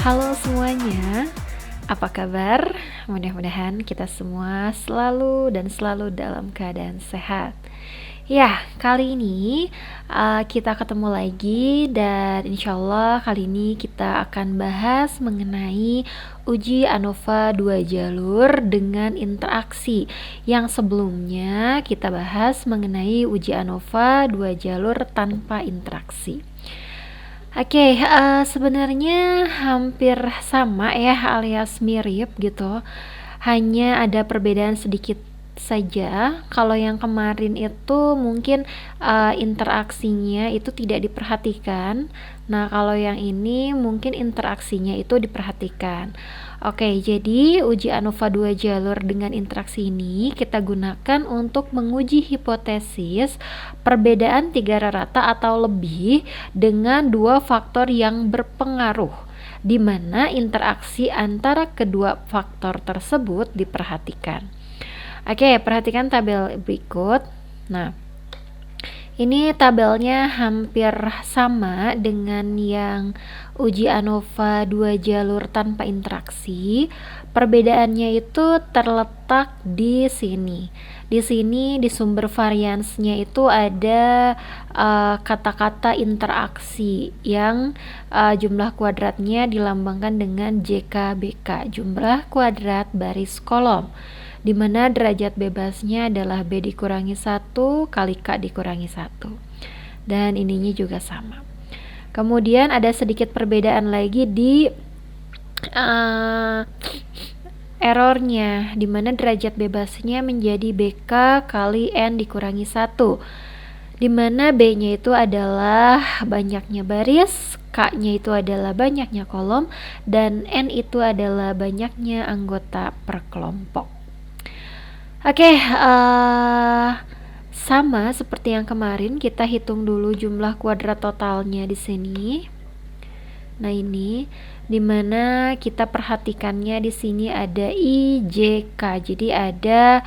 Halo semuanya, apa kabar? Mudah-mudahan kita semua selalu dalam keadaan sehat. Ya, kali ini kita ketemu lagi dan insya Allah kali ini kita akan bahas mengenai uji ANOVA 2 jalur dengan interaksi. Yang sebelumnya kita bahas mengenai uji ANOVA 2 jalur tanpa interaksi. Oke, sebenarnya hampir sama ya alias mirip gitu. Hanya ada perbedaan sedikit saja. Kalau yang kemarin itu mungkin interaksinya itu tidak diperhatikan. Nah, kalau yang ini mungkin interaksinya itu diperhatikan. Oke, jadi uji ANOVA 2 jalur dengan interaksi ini kita gunakan untuk menguji hipotesis perbedaan tiga rata atau lebih dengan dua faktor yang berpengaruh, di mana interaksi antara kedua faktor tersebut diperhatikan. Oke, perhatikan tabel berikut. Nah, ini tabelnya hampir sama dengan yang uji ANOVA 2 jalur tanpa interaksi. Perbedaannya itu terletak di sini. Di sini di sumber variansnya itu ada kata-kata interaksi yang jumlah kuadratnya dilambangkan dengan JKBK, jumlah kuadrat baris kolom, di mana derajat bebasnya adalah B dikurangi 1 kali K dikurangi 1. Dan ininya juga sama. Kemudian ada sedikit perbedaan lagi di errornya, di mana derajat bebasnya menjadi BK kali N dikurangi 1, di mana B-nya itu adalah banyaknya baris, K-nya itu adalah banyaknya kolom, dan N itu adalah banyaknya anggota per kelompok. Oke, sama seperti yang kemarin, kita hitung dulu jumlah kuadrat totalnya di sini. Nah, ini dimana kita perhatikannya di sini ada I, J, K. Jadi ada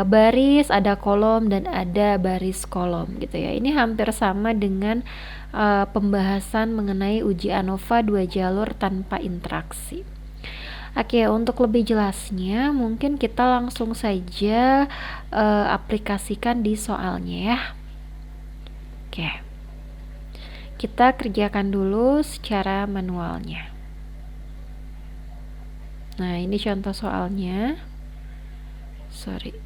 baris, ada kolom, dan ada baris kolom gitu ya. Ini hampir sama dengan pembahasan mengenai uji ANOVA 2 jalur tanpa interaksi. Oke, untuk lebih jelasnya mungkin kita langsung saja aplikasikan di soalnya ya. Oke, kita kerjakan dulu secara manualnya. Nah, ini contoh soalnya. Sorry,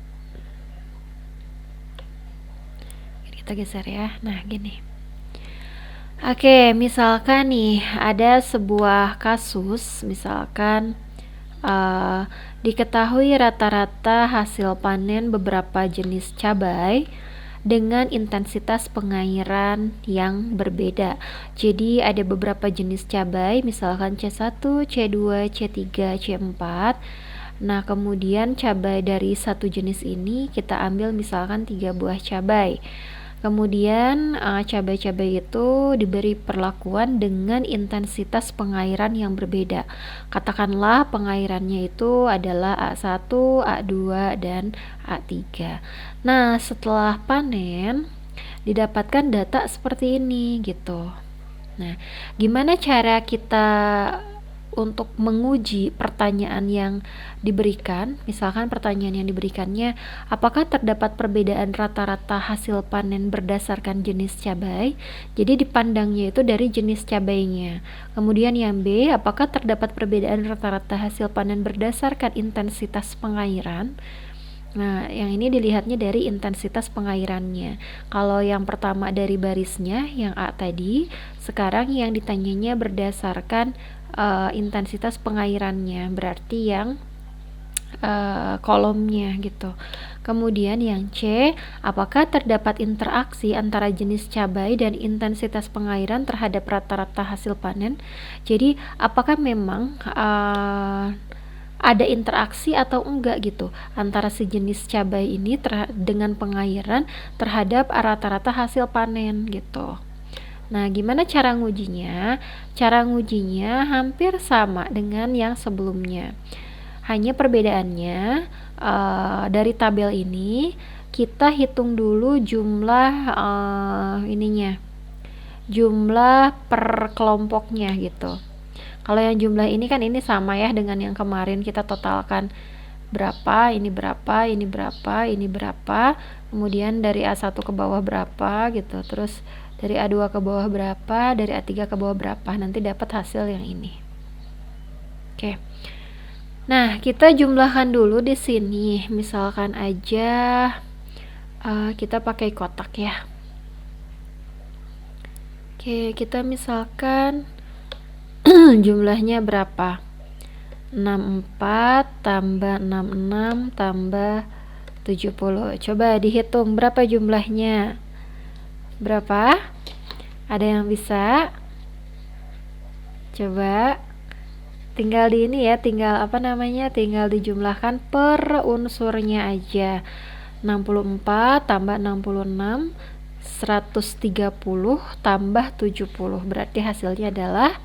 kita geser ya. Nah, gini. Oke, misalkan nih ada sebuah kasus, misalkan diketahui rata-rata hasil panen beberapa jenis cabai dengan intensitas pengairan yang berbeda. Jadi ada beberapa jenis cabai, misalkan C1, C2, C3, C4. Nah, kemudian cabai dari satu jenis ini kita ambil misalkan 3 buah cabai. Kemudian cabai-cabai itu diberi perlakuan dengan intensitas pengairan yang berbeda. Katakanlah pengairannya itu adalah A1, A2, dan A3. Nah, setelah panen didapatkan data seperti ini gitu. Nah, gimana cara kita untuk menguji pertanyaan yang diberikan? Misalkan pertanyaan yang diberikannya, apakah terdapat perbedaan rata-rata hasil panen berdasarkan jenis cabai? Jadi dipandangnya itu dari jenis cabainya. Kemudian yang B, apakah terdapat perbedaan rata-rata hasil panen berdasarkan intensitas pengairan? Nah, yang ini dilihatnya dari intensitas pengairannya. Kalau yang pertama dari barisnya, yang A tadi, sekarang yang ditanyanya berdasarkan intensitas pengairannya, berarti yang kolomnya gitu. Kemudian yang C, apakah terdapat interaksi antara jenis cabai dan intensitas pengairan terhadap rata-rata hasil panen? Jadi apakah memang ada interaksi atau enggak gitu antara si jenis cabai ini dengan pengairan terhadap rata-rata hasil panen gitu. Nah, gimana cara ngujinya? Cara ngujinya hampir sama dengan yang sebelumnya. Hanya perbedaannya dari tabel ini kita hitung dulu jumlah jumlah per kelompoknya gitu. Kalau yang jumlah ini kan ini sama ya dengan yang kemarin kita totalkan berapa, ini berapa, ini berapa, ini berapa, kemudian dari A1 ke bawah berapa gitu, terus dari A2 ke bawah berapa, dari A3 ke bawah berapa, nanti dapat hasil yang ini. Oke. Nah, kita jumlahkan dulu di sini. Misalkan aja kita pakai kotak ya. Oke, kita misalkan jumlahnya berapa? 64 tambah 66 tambah 70. Coba dihitung berapa jumlahnya? Berapa? Ada yang bisa? Coba tinggal di ini ya, tinggal tinggal dijumlahkan per unsurnya aja. 64 tambah 66 130 tambah 70, berarti hasilnya adalah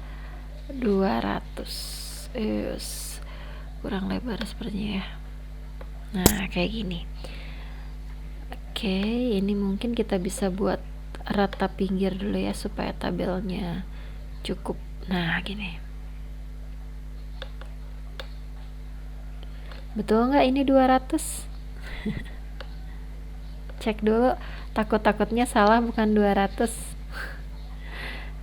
200. Kurang lebar sepertinya ya. Nah, kayak gini. Oke, ini mungkin kita bisa buat rata pinggir dulu ya supaya tabelnya cukup. Nah, gini. Betul nggak ini 200? Cek dulu, takut-takutnya salah bukan 200.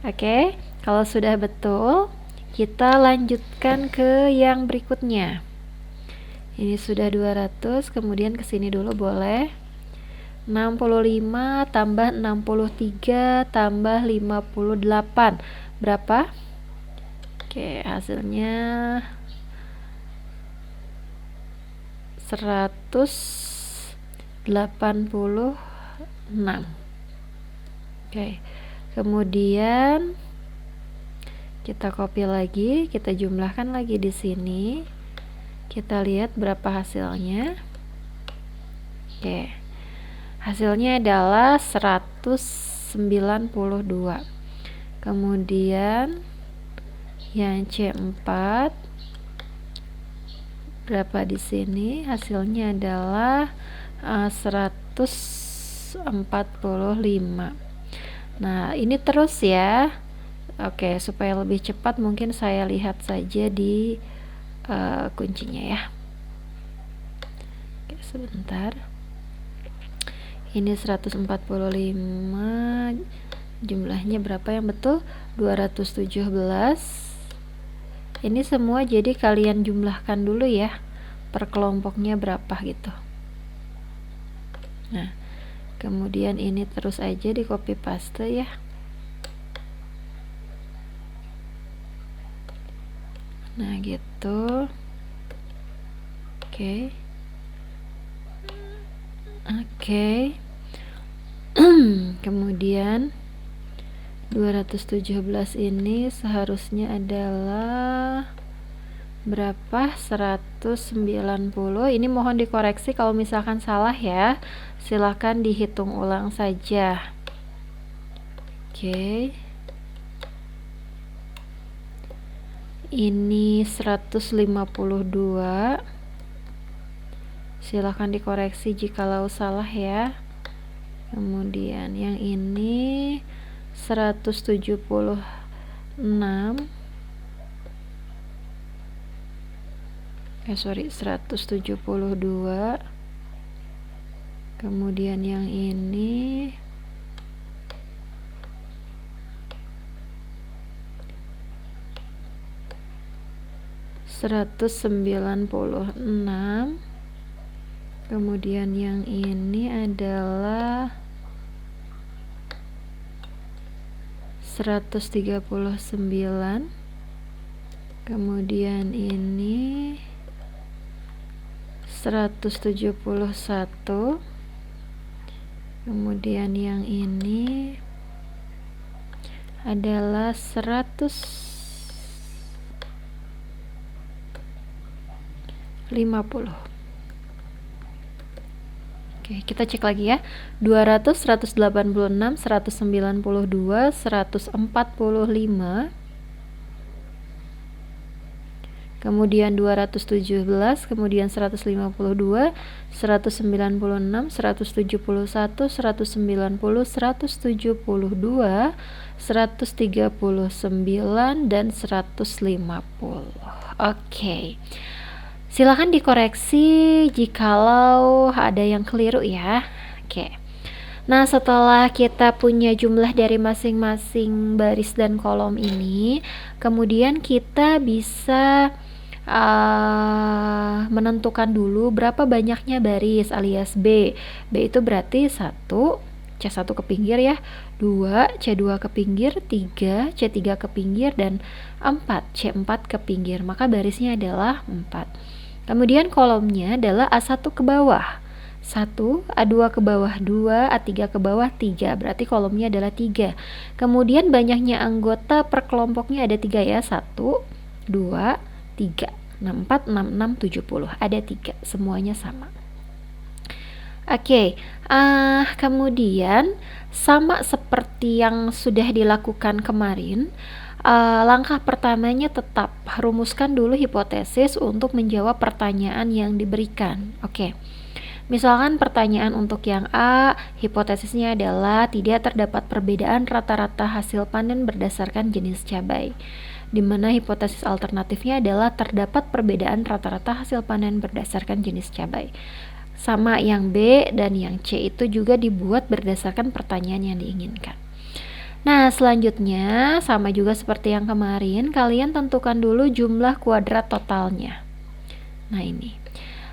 Oke, kalau sudah betul, kita lanjutkan ke yang berikutnya. Ini sudah 200, kemudian ke sini dulu boleh. 65 tambah 63 tambah 58. Berapa? Oke, hasilnya 186. Oke. Kemudian kita copy lagi, kita jumlahkan lagi di sini. Kita lihat berapa hasilnya. Oke. Hasilnya adalah 192. Kemudian yang C4 berapa di sini? Hasilnya adalah 145. Nah, ini terus ya. Oke, supaya lebih cepat mungkin saya lihat saja di kuncinya ya. Oke, sebentar. Ini 145, jumlahnya berapa yang betul? 217. Ini semua jadi kalian jumlahkan dulu ya, per kelompoknya berapa gitu. Nah, kemudian ini terus aja di copy paste ya. Nah, gitu. Oke. Kemudian 217 ini seharusnya adalah berapa? 190. Ini mohon dikoreksi kalau misalkan salah ya. Silakan dihitung ulang saja. Oke. Ini 152. Silakan dikoreksi jikalau salah ya. Kemudian yang ini 176. 172. Kemudian yang ini 196. Kemudian yang ini adalah 139. Kemudian ini 171. Kemudian yang ini adalah 150. Oke, kita cek lagi ya. 200, 186, 192, 145, kemudian 217, kemudian 152, 196, 171, 190, 172, 139, dan 150. Oke. Silakan dikoreksi jikalau ada yang keliru ya. Oke. Nah, setelah kita punya jumlah dari masing-masing baris dan kolom ini, kemudian kita bisa menentukan dulu berapa banyaknya baris alias B. B itu berarti 1, C1 ke pinggir ya, 2, C2 ke pinggir, 3, C3 ke pinggir, dan 4, C4 ke pinggir. Maka barisnya adalah 4. Kemudian kolomnya adalah A1 ke bawah 1, A2 ke bawah 2, A3 ke bawah 3, berarti kolomnya adalah 3. Kemudian banyaknya anggota per kelompoknya ada 3 ya, 1, 2, 3, 6, 4, 6, 6, 70, ada 3, semuanya sama. Oke, kemudian sama seperti yang sudah dilakukan kemarin, langkah pertamanya tetap rumuskan dulu hipotesis untuk menjawab pertanyaan yang diberikan. Oke. Misalkan pertanyaan untuk yang A, hipotesisnya adalah tidak terdapat perbedaan rata-rata hasil panen berdasarkan jenis cabai. Di mana hipotesis alternatifnya adalah terdapat perbedaan rata-rata hasil panen berdasarkan jenis cabai. Sama yang B dan yang C itu juga dibuat berdasarkan pertanyaan yang diinginkan. Nah, selanjutnya sama juga seperti yang kemarin, kalian tentukan dulu jumlah kuadrat totalnya. Nah, ini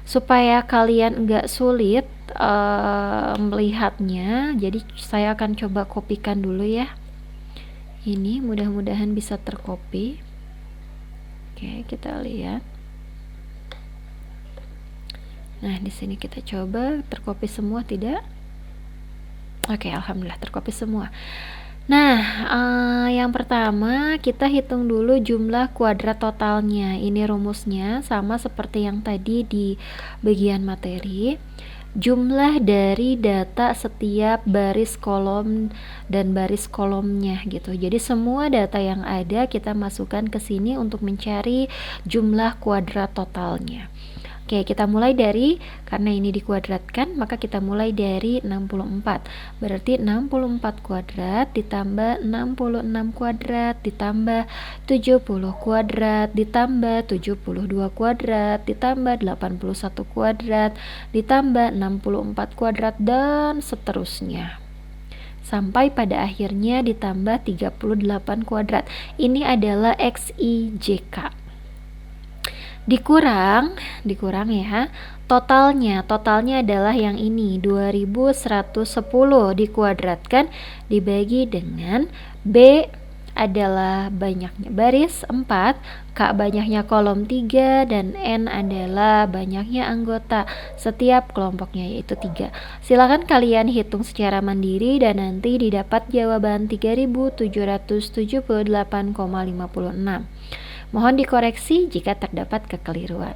supaya kalian enggak sulit melihatnya, jadi saya akan coba kopikan dulu ya. Ini mudah-mudahan bisa terkopi. Oke, kita lihat. Nah, di sini kita coba terkopi semua, tidak? Oke, alhamdulillah terkopi semua. Nah, yang pertama kita hitung dulu jumlah kuadrat totalnya. Ini rumusnya sama seperti yang tadi di bagian materi. Jumlah dari data setiap baris kolom dan baris kolomnya gitu. Jadi semua data yang ada kita masukkan ke sini untuk mencari jumlah kuadrat totalnya. Oke, kita mulai dari, karena ini dikuadratkan, maka kita mulai dari 64. Berarti 64 kuadrat ditambah 66 kuadrat ditambah 70 kuadrat ditambah 72 kuadrat ditambah 81 kuadrat ditambah 64 kuadrat dan seterusnya. Sampai pada akhirnya ditambah 38 kuadrat. Ini adalah XIJK. Dikurang ya, totalnya adalah yang ini 2110 dikuadratkan dibagi dengan B adalah banyaknya baris 4, K banyaknya kolom 3, dan N adalah banyaknya anggota setiap kelompoknya yaitu 3. Silakan kalian hitung secara mandiri dan nanti didapat jawaban 3778,56. Mohon dikoreksi jika terdapat kekeliruan.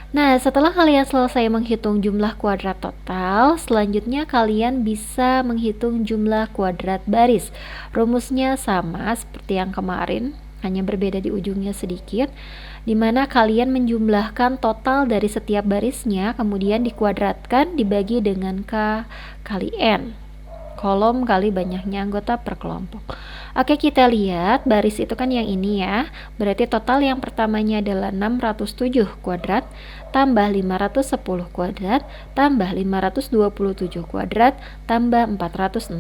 Nah, setelah kalian selesai menghitung jumlah kuadrat total, selanjutnya kalian bisa menghitung jumlah kuadrat baris. Rumusnya sama seperti yang kemarin, hanya berbeda di ujungnya sedikit, di mana kalian menjumlahkan total dari setiap barisnya, kemudian dikuadratkan dibagi dengan K kali N. Kolom kali banyaknya anggota per kelompok. Oke, kita lihat baris itu kan yang ini ya. Berarti total yang pertamanya adalah 607 kuadrat tambah 510 kuadrat tambah 527 kuadrat tambah 466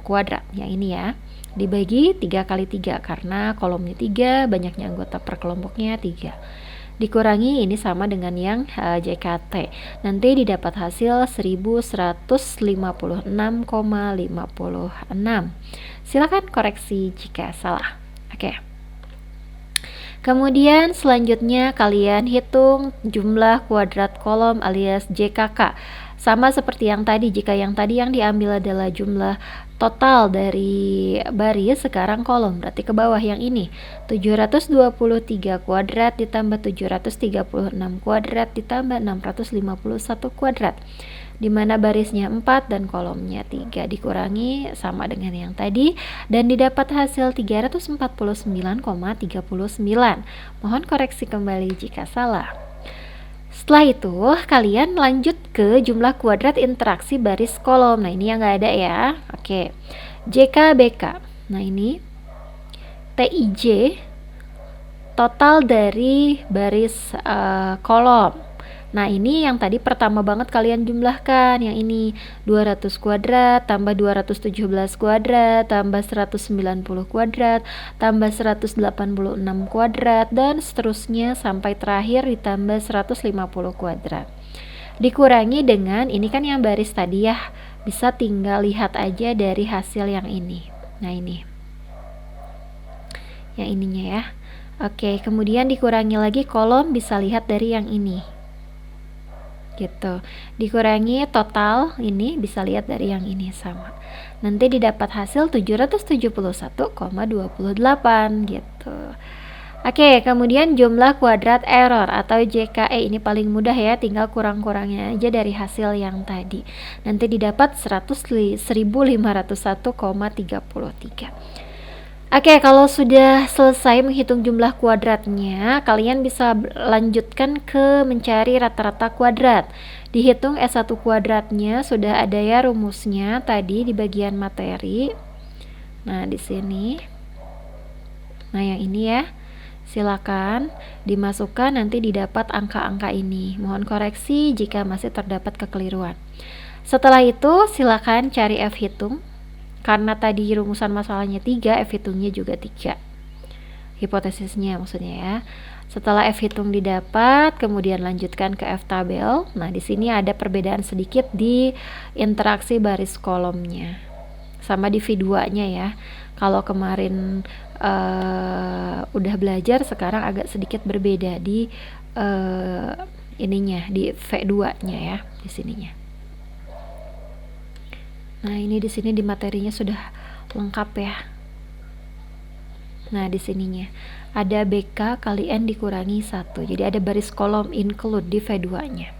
kuadrat. Yang ini ya. Dibagi 3 kali 3 karena kolomnya 3, banyaknya anggota per kelompoknya 3. Dikurangi ini sama dengan yang JKT. Nanti didapat hasil 1156,56. Silakan koreksi jika salah. Oke. Kemudian selanjutnya kalian hitung jumlah kuadrat kolom alias JKK. Sama seperti yang tadi, jika yang tadi yang diambil adalah jumlah total dari baris, sekarang kolom, berarti ke bawah yang ini 723 kuadrat ditambah 736 kuadrat ditambah 651 kuadrat. di mana barisnya 4 dan kolomnya 3 dikurangi sama dengan yang tadi dan didapat hasil 349,39. Mohon koreksi kembali jika salah. Setelah itu kalian lanjut ke jumlah kuadrat interaksi baris kolom. Nah ini yang nggak ada ya. Oke, JKBK. Nah ini TIJ total dari baris kolom. Nah ini yang tadi pertama banget kalian jumlahkan, yang ini 200 kuadrat tambah 217 kuadrat tambah 190 kuadrat tambah 186 kuadrat dan seterusnya sampai terakhir ditambah 150 kuadrat. Dikurangi dengan ini kan yang baris tadi ya, bisa tinggal lihat aja dari hasil yang ini. Nah ini yang ininya ya. Oke, kemudian dikurangi lagi kolom, bisa lihat dari yang ini gitu, dikurangi total ini bisa lihat dari yang ini sama, nanti didapat hasil 771,28 gitu. Oke, kemudian jumlah kuadrat error atau JKE ini paling mudah ya, tinggal kurang-kurangnya aja dari hasil yang tadi, nanti didapat 1501,33. Oke, kalau sudah selesai menghitung jumlah kuadratnya, kalian bisa lanjutkan ke mencari rata-rata kuadrat. Dihitung S1 kuadratnya sudah ada ya rumusnya tadi di bagian materi. Nah, di sini. Nah, yang ini ya. Silakan dimasukkan, nanti didapat angka-angka ini. Mohon koreksi jika masih terdapat kekeliruan. Setelah itu, silakan cari F hitung. Karena tadi rumusan masalahnya 3, F hitungnya juga 3. Hipotesisnya maksudnya ya. Setelah F hitung didapat, kemudian lanjutkan ke F tabel. Nah, di sini ada perbedaan sedikit di interaksi baris kolomnya. Sama di V2-nya ya. Kalau kemarin udah belajar, sekarang agak sedikit berbeda di ininya, di V2-nya ya, di sininya. Nah, ini di sini di materinya sudah lengkap ya. Nah, di sininya ada BK kali N dikurangi 1. Jadi ada baris kolom include di V2-nya.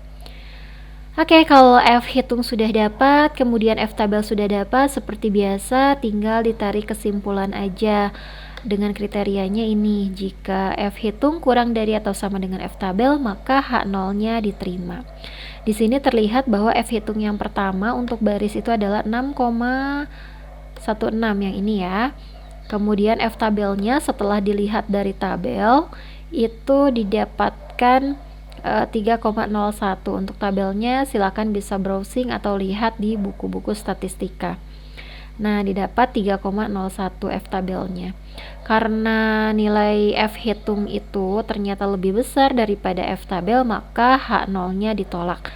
Oke, kalau F hitung sudah dapat, kemudian F tabel sudah dapat, seperti biasa tinggal ditarik kesimpulan aja. Dengan kriterianya ini, jika F hitung kurang dari atau sama dengan F tabel, maka H0-nya diterima. Di sini terlihat bahwa F hitung yang pertama untuk baris itu adalah 6,16 yang ini ya. Kemudian F tabelnya setelah dilihat dari tabel itu didapatkan 3,01. Untuk tabelnya silakan bisa browsing atau lihat di buku-buku statistika. Nah, didapat 3,01 F tabelnya. Karena nilai F hitung itu ternyata lebih besar daripada F tabel, maka H0-nya ditolak.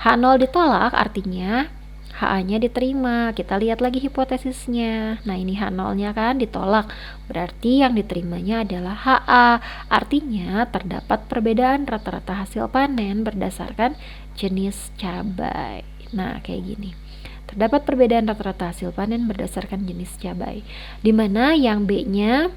H0 ditolak artinya HA-nya diterima. Kita lihat lagi hipotesisnya. Nah, ini H0-nya kan ditolak. Berarti yang diterimanya adalah HA. Artinya terdapat perbedaan rata-rata hasil panen berdasarkan jenis cabai. Nah, kayak gini. Terdapat perbedaan rata-rata hasil panen berdasarkan jenis cabai, di mana yang B-nya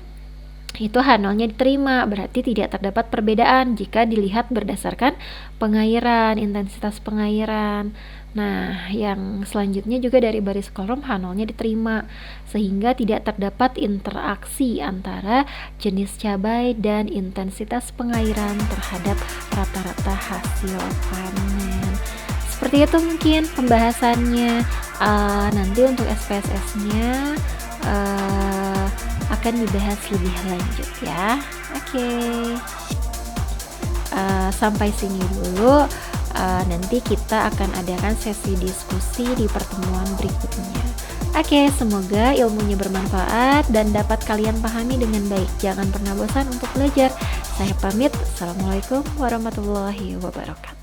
itu H0-nya diterima, berarti tidak terdapat perbedaan jika dilihat berdasarkan pengairan, intensitas pengairan. Nah, yang selanjutnya juga dari baris kolom H0-nya diterima, sehingga tidak terdapat interaksi antara jenis cabai dan intensitas pengairan terhadap rata-rata hasil panen. Seperti itu mungkin pembahasannya. Nanti untuk SPSS-nya akan dibahas lebih lanjut ya. Oke. Sampai sini dulu. Nanti kita akan adakan sesi diskusi di pertemuan berikutnya. Oke, semoga ilmunya bermanfaat dan dapat kalian pahami dengan baik. Jangan pernah bosan untuk belajar. Saya pamit. Assalamualaikum warahmatullahi wabarakatuh.